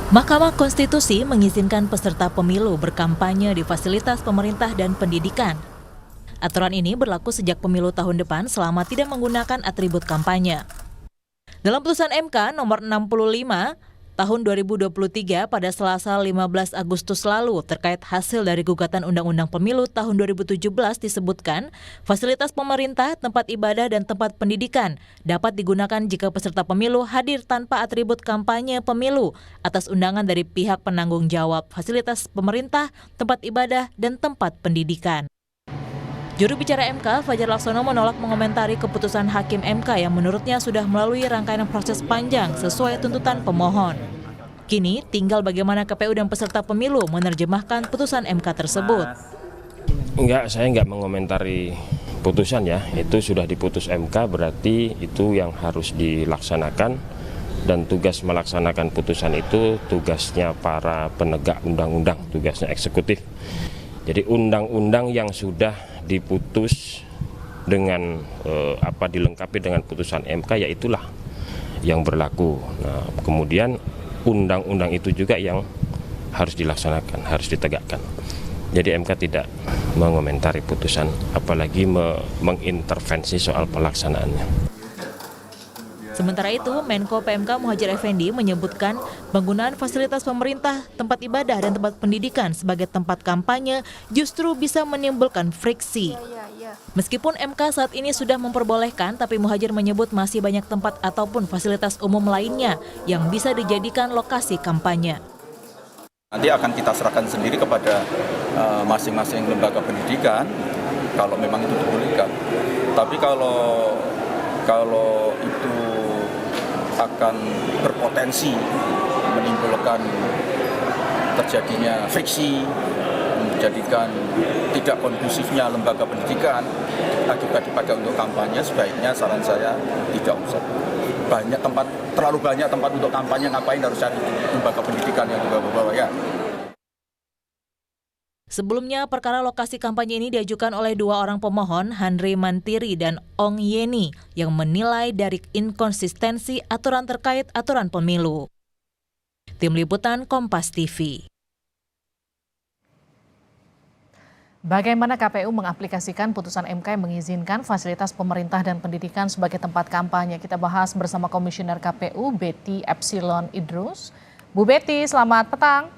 Mahkamah Konstitusi mengizinkan peserta pemilu berkampanye di fasilitas pemerintah dan pendidikan. Aturan ini berlaku sejak pemilu tahun depan selama tidak menggunakan atribut kampanye. Dalam putusan MK nomor 65 tahun 2023 pada Selasa 15 Agustus lalu terkait hasil dari gugatan Undang-Undang Pemilu tahun 2017 disebutkan, fasilitas pemerintah, tempat ibadah, dan tempat pendidikan dapat digunakan jika peserta pemilu hadir tanpa atribut kampanye pemilu atas undangan dari pihak penanggung jawab fasilitas pemerintah, tempat ibadah, dan tempat pendidikan. Juru bicara MK, Fajar Laksono menolak mengomentari keputusan Hakim MK yang menurutnya sudah melalui rangkaian proses panjang sesuai tuntutan pemohon. Kini tinggal bagaimana KPU dan peserta pemilu menerjemahkan putusan MK tersebut. Saya enggak mengomentari putusan ya, itu sudah diputus MK berarti itu yang harus dilaksanakan dan tugas melaksanakan putusan itu tugasnya para penegak undang-undang, tugasnya eksekutif. Jadi undang-undang yang sudah diputus dengan dilengkapi dengan putusan MK ya itulah yang berlaku. Nah, kemudian undang-undang itu juga yang harus dilaksanakan, harus ditegakkan. Jadi MK tidak mengomentari putusan, apalagi mengintervensi soal pelaksanaannya. Sementara itu, Menko PMK Muhadjir Effendi menyebutkan penggunaan fasilitas pemerintah, tempat ibadah, dan tempat pendidikan sebagai tempat kampanye justru bisa menimbulkan friksi. Meskipun MK saat ini sudah memperbolehkan, tapi Muhadjir menyebut masih banyak tempat ataupun fasilitas umum lainnya yang bisa dijadikan lokasi kampanye. Nanti akan kita serahkan sendiri kepada masing-masing lembaga pendidikan kalau memang itu dibolehkan. Tapi kalau itu akan berpotensi menimbulkan terjadinya friksi, menjadikan tidak kondusifnya lembaga pendidikan akibat dipakai untuk kampanye, sebaiknya saran saya tidak usah. Terlalu banyak tempat untuk kampanye, ngapain harus cari lembaga pendidikan yang di bawah-bawah ya. Sebelumnya, perkara lokasi kampanye ini diajukan oleh dua orang pemohon, Handre Mantiri dan Ong Yeni, yang menilai dari inkonsistensi aturan terkait aturan pemilu. Tim Liputan Kompas TV. Bagaimana KPU mengaplikasikan putusan MK yang mengizinkan fasilitas pemerintah dan pendidikan sebagai tempat kampanye? Kita bahas bersama Komisioner KPU, Betty Epsilon Idrus. Bu Betty, selamat petang.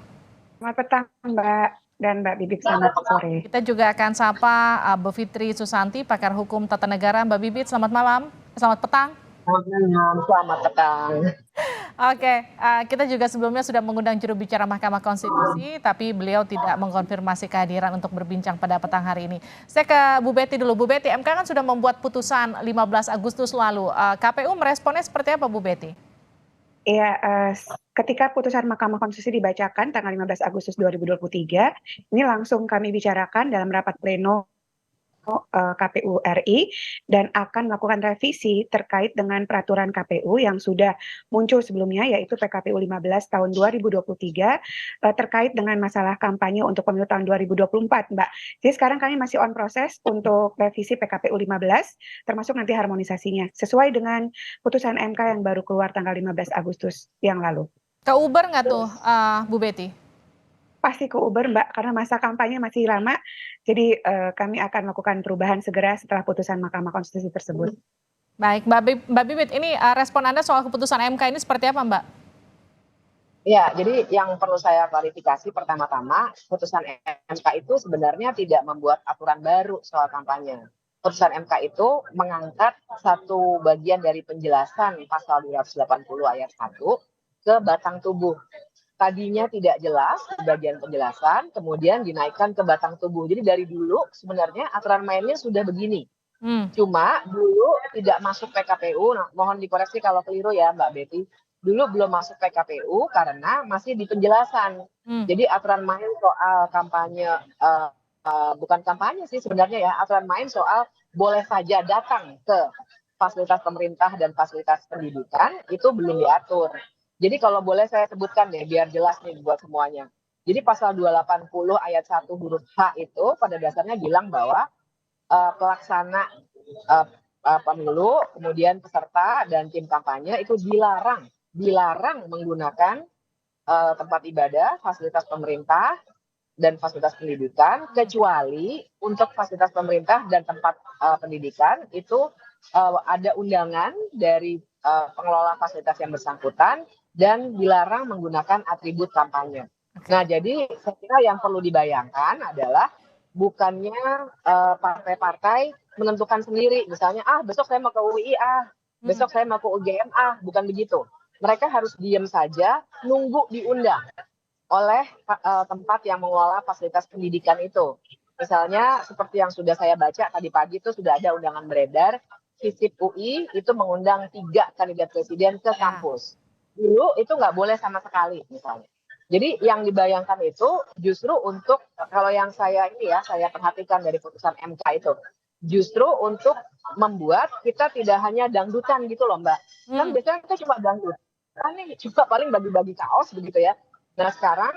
Selamat petang, Mbak. Dan Mbak Bibip, selamat sore. Kita juga akan sapa Bu Fitri Susanti, pakar hukum tata negara. Mbak Bibip, selamat malam, selamat petang. Selamat petang. Oke, kita juga sebelumnya sudah mengundang juru bicara Mahkamah Konstitusi, tapi beliau tidak mengkonfirmasi kehadiran untuk berbincang pada petang hari ini. Saya ke Bu Betty dulu. Bu Betty, MK kan sudah membuat putusan 15 Agustus lalu. KPU meresponnya seperti apa, Bu Betty? Iya, ketika putusan Mahkamah Konstitusi dibacakan tanggal 15 Agustus 2023, ini langsung kami bicarakan dalam rapat pleno KPU RI dan akan melakukan revisi terkait dengan peraturan KPU yang sudah muncul sebelumnya, yaitu PKPU 15 tahun 2023 terkait dengan masalah kampanye untuk pemilu tahun 2024, Mbak. Jadi sekarang kami masih on proses untuk revisi PKPU 15, termasuk nanti harmonisasinya, sesuai dengan putusan MK yang baru keluar tanggal 15 Agustus yang lalu. Ke Uber nggak tuh, Bu Betty? Pasti ke Uber, Mbak, karena masa kampanye masih lama, jadi kami akan melakukan perubahan segera setelah putusan Mahkamah Konstitusi tersebut. Baik, Mbak Bibip, ini respon Anda soal keputusan MK ini seperti apa, Mbak? Ya, jadi yang perlu saya klarifikasi pertama-tama, putusan MK itu sebenarnya tidak membuat aturan baru soal kampanye. Putusan MK itu mengangkat satu bagian dari penjelasan pasal 280 ayat 1 ke batang tubuh. Tadinya tidak jelas di bagian penjelasan, kemudian dinaikkan ke batang tubuh. Jadi dari dulu sebenarnya aturan mainnya sudah begini. Cuma dulu tidak masuk PKPU, mohon dikoreksi kalau keliru ya Mbak Betty. Dulu belum masuk PKPU karena masih di penjelasan. Jadi aturan main soal kampanye, bukan kampanye sih sebenarnya ya, aturan main soal boleh saja datang ke fasilitas pemerintah dan fasilitas pendidikan itu belum diatur. Jadi kalau boleh saya sebutkan deh biar jelas nih buat semuanya. Jadi pasal 280 ayat 1 huruf H itu pada dasarnya bilang bahwa pelaksana pemilu, kemudian peserta dan tim kampanye itu dilarang menggunakan tempat ibadah, fasilitas pemerintah, dan fasilitas pendidikan, kecuali untuk fasilitas pemerintah dan tempat pendidikan itu ada undangan dari pengelola fasilitas yang bersangkutan dan dilarang menggunakan atribut kampanye. Nah, jadi saya kira yang perlu dibayangkan adalah bukannya partai-partai menentukan sendiri, misalnya besok saya mau ke UI besok saya mau ke UGM bukan begitu. Mereka harus diam saja, nunggu diundang oleh tempat yang mengelola fasilitas pendidikan itu. Misalnya seperti yang sudah saya baca tadi pagi itu sudah ada undangan beredar, FISIP UI itu mengundang 3 kandidat presiden ke kampus. Dulu itu nggak boleh sama sekali misalnya. Jadi yang dibayangkan itu justru untuk, kalau yang saya perhatikan dari putusan MK itu, justru untuk membuat kita tidak hanya dangdutan gitu loh Mbak. Kan biasanya kita cuma dangdutan nih, cuma paling bagi-bagi kaos begitu ya. Nah sekarang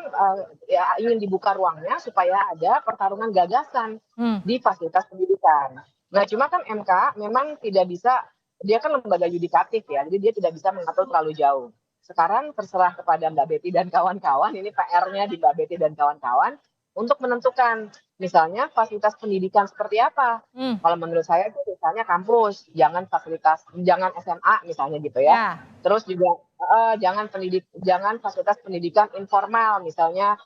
ingin dibuka ruangnya supaya ada pertarungan gagasan di fasilitas pendidikan. Nah cuma kan MK memang tidak bisa, dia kan lembaga yudikatif ya, jadi dia tidak bisa mengatur terlalu jauh. Sekarang terserah kepada Mbak Betty dan kawan-kawan, ini PR-nya di Mbak Betty dan kawan-kawan, untuk menentukan misalnya fasilitas pendidikan seperti apa. Kalau menurut saya itu misalnya kampus, jangan SMA misalnya gitu ya. Terus juga jangan fasilitas pendidikan informal, misalnya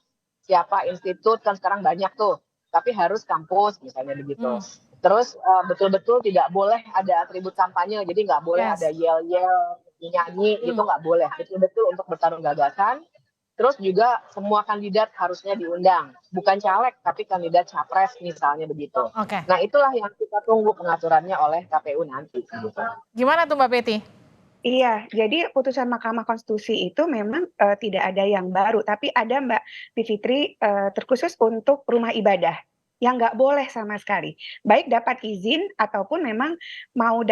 siapa institut kan sekarang banyak tuh, tapi harus kampus misalnya begitu. Terus betul-betul tidak boleh ada atribut kampanye, jadi nggak boleh ada yel-yel, nyanyi, itu nggak boleh. Betul-betul untuk bertarung gagasan. Terus juga semua kandidat harusnya diundang, bukan caleg tapi kandidat capres misalnya begitu. Nah itulah yang kita tunggu pengaturannya oleh KPU nanti. Gitu. Gimana tuh Mbak Betty? Iya, jadi putusan Mahkamah Konstitusi itu memang tidak ada yang baru, tapi ada Mbak Bivitri terkhusus untuk rumah ibadah yang nggak boleh sama sekali, baik dapat izin ataupun memang mau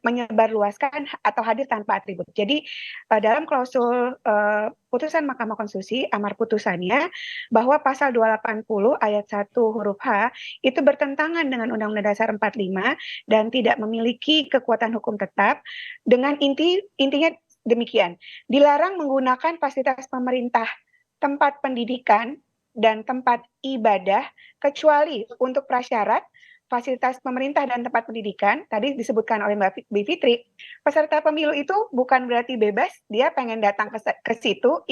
menyebarluaskan atau hadir tanpa atribut. Jadi dalam klausul putusan Mahkamah Konstitusi, amar putusannya bahwa pasal 280 ayat 1 huruf H itu bertentangan dengan Undang-Undang Dasar 45 dan tidak memiliki kekuatan hukum tetap, dengan intinya demikian. Dilarang menggunakan fasilitas pemerintah, tempat pendidikan, dan tempat ibadah kecuali untuk prasyarat fasilitas pemerintah dan tempat pendidikan. Tadi disebutkan oleh Mbak Bivitri, peserta pemilu itu bukan berarti bebas, dia pengen datang ke situ,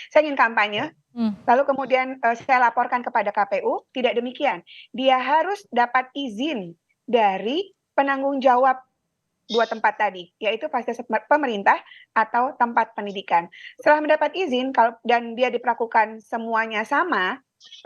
saya ingin kampanye, lalu kemudian saya laporkan kepada KPU, tidak demikian. Dia harus dapat izin dari penanggung jawab 2 tempat tadi, yaitu fasilitas pemerintah atau tempat pendidikan. Setelah mendapat izin, dan dia diperlakukan semuanya sama,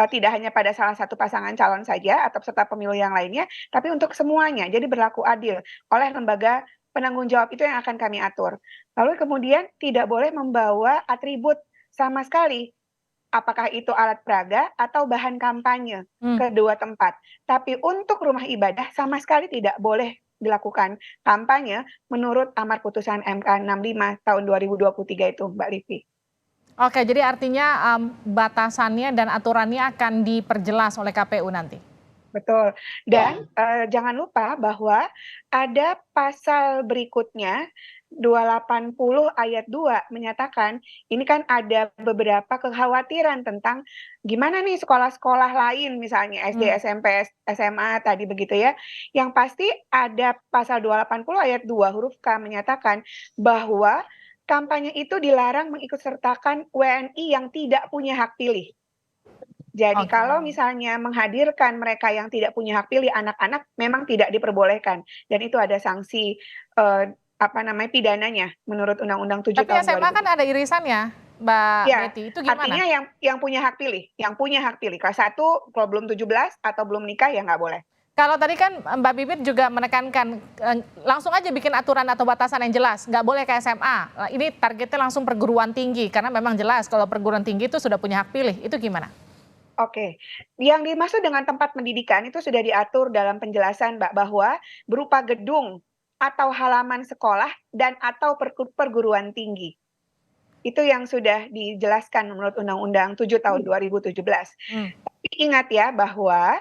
tidak hanya pada salah satu pasangan calon saja atau peserta pemilu yang lainnya, tapi untuk semuanya, jadi berlaku adil oleh lembaga penanggung jawab itu yang akan kami atur. Lalu kemudian tidak boleh membawa atribut sama sekali, apakah itu alat peraga atau bahan kampanye ke 2 tempat. Tapi untuk rumah ibadah sama sekali tidak boleh dilakukan kampanye menurut amar putusan MK 65 tahun 2023 itu, Mbak Livi. Oke, jadi artinya batasannya dan aturannya akan diperjelas oleh KPU nanti. Betul. Dan jangan lupa bahwa ada pasal berikutnya 280 ayat 2 menyatakan ini kan ada beberapa kekhawatiran tentang gimana nih sekolah-sekolah lain misalnya SD, SMP, SMA tadi begitu ya. Yang pasti ada pasal 280 ayat 2 huruf K menyatakan bahwa kampanye itu dilarang mengikutsertakan WNI yang tidak punya hak pilih. Jadi kalau misalnya menghadirkan mereka yang tidak punya hak pilih, anak-anak memang tidak diperbolehkan. Dan itu ada sanksi pidananya menurut Undang-Undang 7 Tapi tahun 2000. SMA kan ada irisannya, Mbak Betty. Itu gimana? Artinya yang punya hak pilih, kelas 1 kalau belum 17 atau belum nikah ya nggak boleh. Kalau tadi kan Mbak Bibit juga menekankan langsung aja bikin aturan atau batasan yang jelas, nggak boleh ke SMA. Ini targetnya langsung perguruan tinggi, karena memang jelas kalau perguruan tinggi itu sudah punya hak pilih. Itu gimana? Oke, yang dimaksud dengan tempat pendidikan itu sudah diatur dalam penjelasan Mbak, bahwa berupa gedung atau halaman sekolah dan atau perguruan tinggi. Itu yang sudah dijelaskan menurut Undang-Undang 7 tahun 2017. Tapi ingat ya bahwa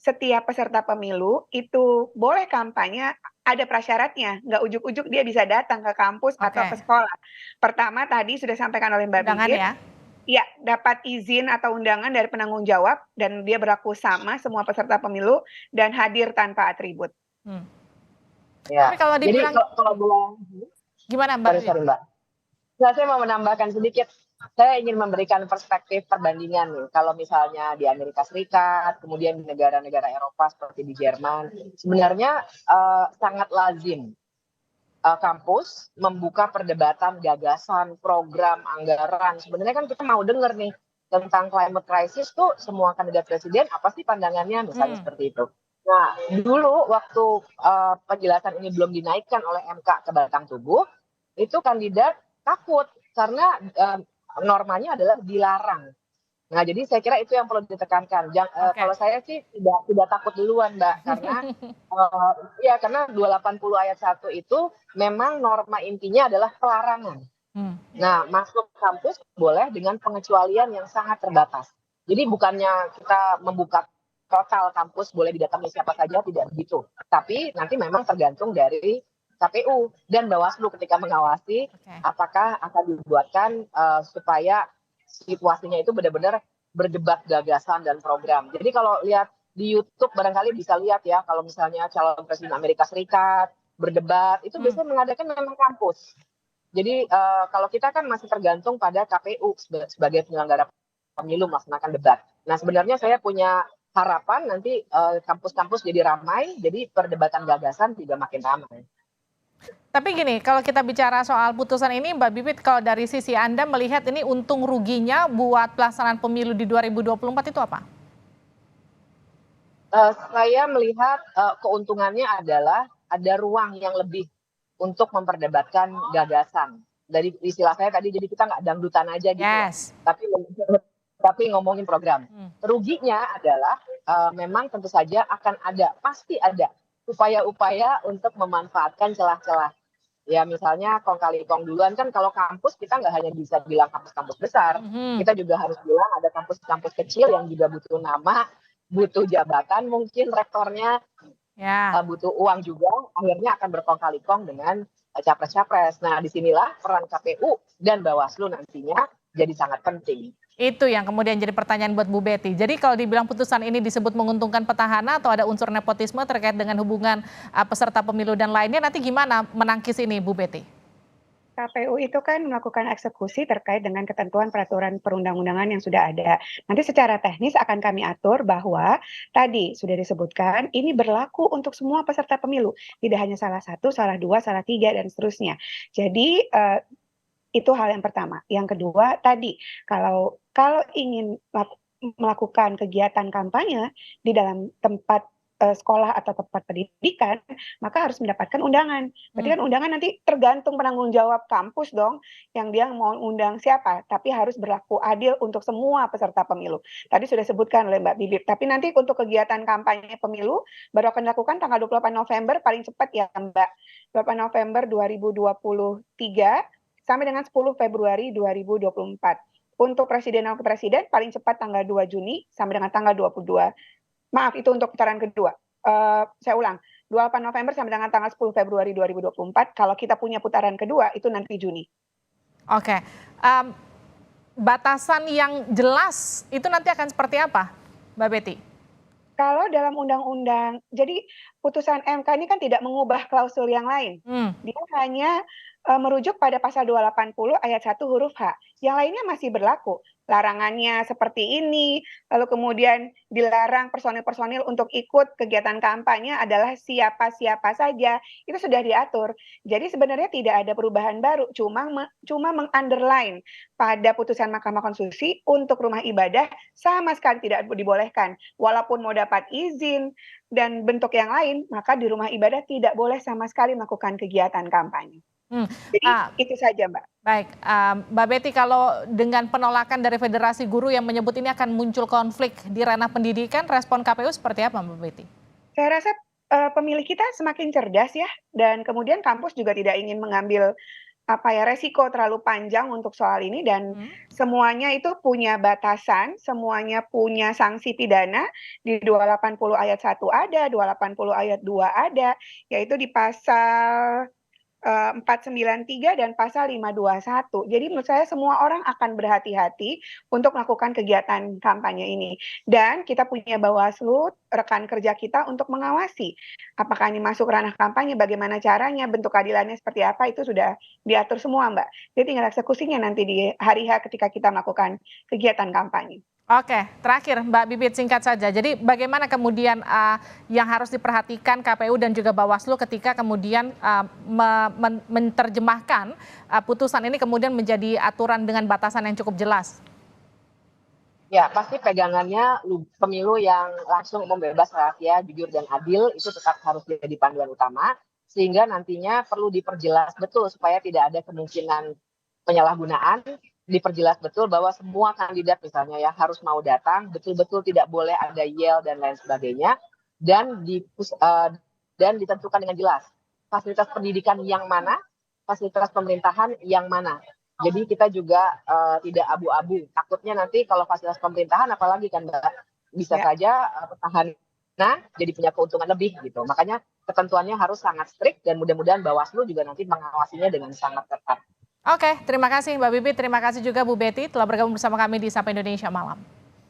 setiap peserta pemilu itu boleh kampanye, ada prasyaratnya, nggak ujuk-ujuk dia bisa datang ke kampus atau Oke. ke sekolah. Pertama tadi sudah disampaikan oleh Mbak Undangan Bibip, ya. ya dapat izin atau undangan dari penanggung jawab dan dia berlaku sama semua peserta pemilu dan hadir tanpa atribut. Hmm. Ya. Tapi kalau Jadi dibilang kalau boleh, gimana Mbak? sorry Mbak. Nah, saya mau menambahkan sedikit. Saya ingin memberikan perspektif perbandingan nih. Kalau misalnya di Amerika Serikat, kemudian di negara-negara Eropa seperti di Jerman, sebenarnya sangat lazim kampus membuka perdebatan, gagasan, program, anggaran. Sebenarnya kan kita mau dengar nih tentang climate crisis tuh semua kandidat presiden apa sih pandangannya, misalnya seperti itu. Nah, dulu waktu penjelasan ini belum dinaikkan oleh MK ke batang tubuh, itu kandidat takut karena normanya adalah dilarang. Nah, jadi saya kira itu yang perlu ditekankan. Oke. Kalau saya sih tidak takut duluan, Mbak, karena ya karena 280 ayat 1 itu memang norma intinya adalah pelarangan. Nah, masuk kampus boleh dengan pengecualian yang sangat terbatas. Jadi bukannya kita membuka total kampus boleh didatangi siapa saja, tidak begitu. Tapi nanti memang tergantung dari KPU dan Bawaslu ketika mengawasi apakah akan dibuatkan supaya situasinya itu benar-benar berdebat gagasan dan program. Jadi kalau lihat di YouTube barangkali bisa lihat ya, kalau misalnya calon presiden Amerika Serikat berdebat, itu biasanya mengadakan memang kampus. Jadi kalau kita kan masih tergantung pada KPU sebagai penyelenggara pemilu melaksanakan debat. Nah, sebenarnya saya punya harapan nanti kampus-kampus jadi ramai, jadi perdebatan gagasan juga makin ramai. Tapi gini, kalau kita bicara soal putusan ini, Mbak Bibip, kalau dari sisi Anda melihat ini untung ruginya buat pelaksanaan pemilu di 2024 itu apa? Saya melihat keuntungannya adalah ada ruang yang lebih untuk memperdebatkan gagasan. Dari istilah saya tadi, jadi kita nggak dangdutan aja gitu, Yes. tapi ngomongin program. Ruginya adalah memang tentu saja pasti ada upaya-upaya untuk memanfaatkan celah-celah. Ya misalnya kong kali kong duluan kan kalau kampus kita nggak hanya bisa bilang kampus-kampus besar, kita juga harus bilang ada kampus-kampus kecil yang juga butuh nama, butuh jabatan mungkin rektornya, butuh uang juga, akhirnya akan berkong kali kong dengan capres-capres. Nah disinilah peran KPU dan Bawaslu nantinya jadi sangat penting. Itu yang kemudian jadi pertanyaan buat Bu Betty. Jadi kalau dibilang putusan ini disebut menguntungkan petahana atau ada unsur nepotisme terkait dengan hubungan peserta pemilu dan lainnya, nanti gimana menangkis ini Bu Betty? KPU itu kan melakukan eksekusi terkait dengan ketentuan peraturan perundang-undangan yang sudah ada. Nanti secara teknis akan kami atur bahwa tadi sudah disebutkan ini berlaku untuk semua peserta pemilu. Tidak hanya salah satu, salah dua, salah tiga, dan seterusnya. Jadi itu hal yang pertama. Yang kedua tadi, kalau ingin melakukan kegiatan kampanye di dalam tempat sekolah atau tempat pendidikan, maka harus mendapatkan undangan. Berarti kan undangan nanti tergantung penanggung jawab kampus dong, yang dia mau undang siapa, tapi harus berlaku adil untuk semua peserta pemilu. Tadi sudah disebutkan oleh Mbak Bibip, tapi nanti untuk kegiatan kampanye pemilu baru akan dilakukan tanggal 28 November paling cepat ya Mbak, 28 November 2023 sampai dengan 10 Februari 2024. Untuk presiden dan wakil presiden paling cepat tanggal 2 Juni sampai dengan tanggal 22. Maaf, itu untuk putaran kedua. Saya ulang, 28 November sampai dengan tanggal 10 Februari 2024. Kalau kita punya putaran kedua, itu nanti Juni. Oke. Batasan yang jelas itu nanti akan seperti apa, Mbak Betty? Kalau dalam undang-undang, jadi putusan MK ini kan tidak mengubah klausul yang lain. Dia hanya merujuk pada pasal 280 ayat 1 huruf H. Yang lainnya masih berlaku. Larangannya seperti ini, lalu kemudian dilarang personil-personil untuk ikut kegiatan kampanye adalah siapa-siapa saja. Itu sudah diatur. Jadi sebenarnya tidak ada perubahan baru, cuma meng-underline pada putusan Mahkamah Konstitusi untuk rumah ibadah sama sekali tidak dibolehkan. Walaupun mau dapat izin dan bentuk yang lain, maka di rumah ibadah tidak boleh sama sekali melakukan kegiatan kampanye. Jadi itu saja Mbak. Baik, Mbak Betty, kalau dengan penolakan dari Federasi Guru yang menyebut ini akan muncul konflik di ranah pendidikan, respon KPU seperti apa Mbak Betty? Saya rasa pemilih kita semakin cerdas ya, dan kemudian kampus juga tidak ingin mengambil resiko terlalu panjang untuk soal ini dan semuanya itu punya batasan, semuanya punya sanksi pidana di 280 ayat 1 ada, 280 ayat 2 ada, yaitu di pasal 493 dan pasal 521. Jadi menurut saya semua orang akan berhati-hati untuk melakukan kegiatan kampanye ini. Dan kita punya Bawaslu, rekan kerja kita untuk mengawasi apakah ini masuk ranah kampanye, bagaimana caranya, bentuk keadilannya seperti apa, itu sudah diatur semua, Mbak. Jadi tinggal eksekusinya nanti di hari H ketika kita melakukan kegiatan kampanye. Oke, terakhir Mbak Bibit singkat saja. Jadi bagaimana kemudian yang harus diperhatikan KPU dan juga Bawaslu ketika kemudian menerjemahkan putusan ini kemudian menjadi aturan dengan batasan yang cukup jelas? Ya, pasti pegangannya pemilu yang langsung umum, bebas, rahasia, jujur, dan adil itu tetap harus jadi panduan utama. Sehingga nantinya perlu diperjelas betul supaya tidak ada kemungkinan penyalahgunaan. Diperjelas betul bahwa semua kandidat misalnya ya harus mau datang, betul-betul tidak boleh ada yel dan lain sebagainya, dan ditentukan dengan jelas fasilitas pendidikan yang mana, fasilitas pemerintahan yang mana. Jadi kita juga tidak abu-abu. Takutnya nanti kalau fasilitas pemerintahan apalagi kan Mbak, bisa saja petahana jadi punya keuntungan lebih gitu. Makanya ketentuannya harus sangat strict dan mudah-mudahan Bawaslu juga nanti mengawasinya dengan sangat ketat. Oke, terima kasih Mbak Bibit, terima kasih juga Bu Betty telah bergabung bersama kami di Sapa Indonesia Malam.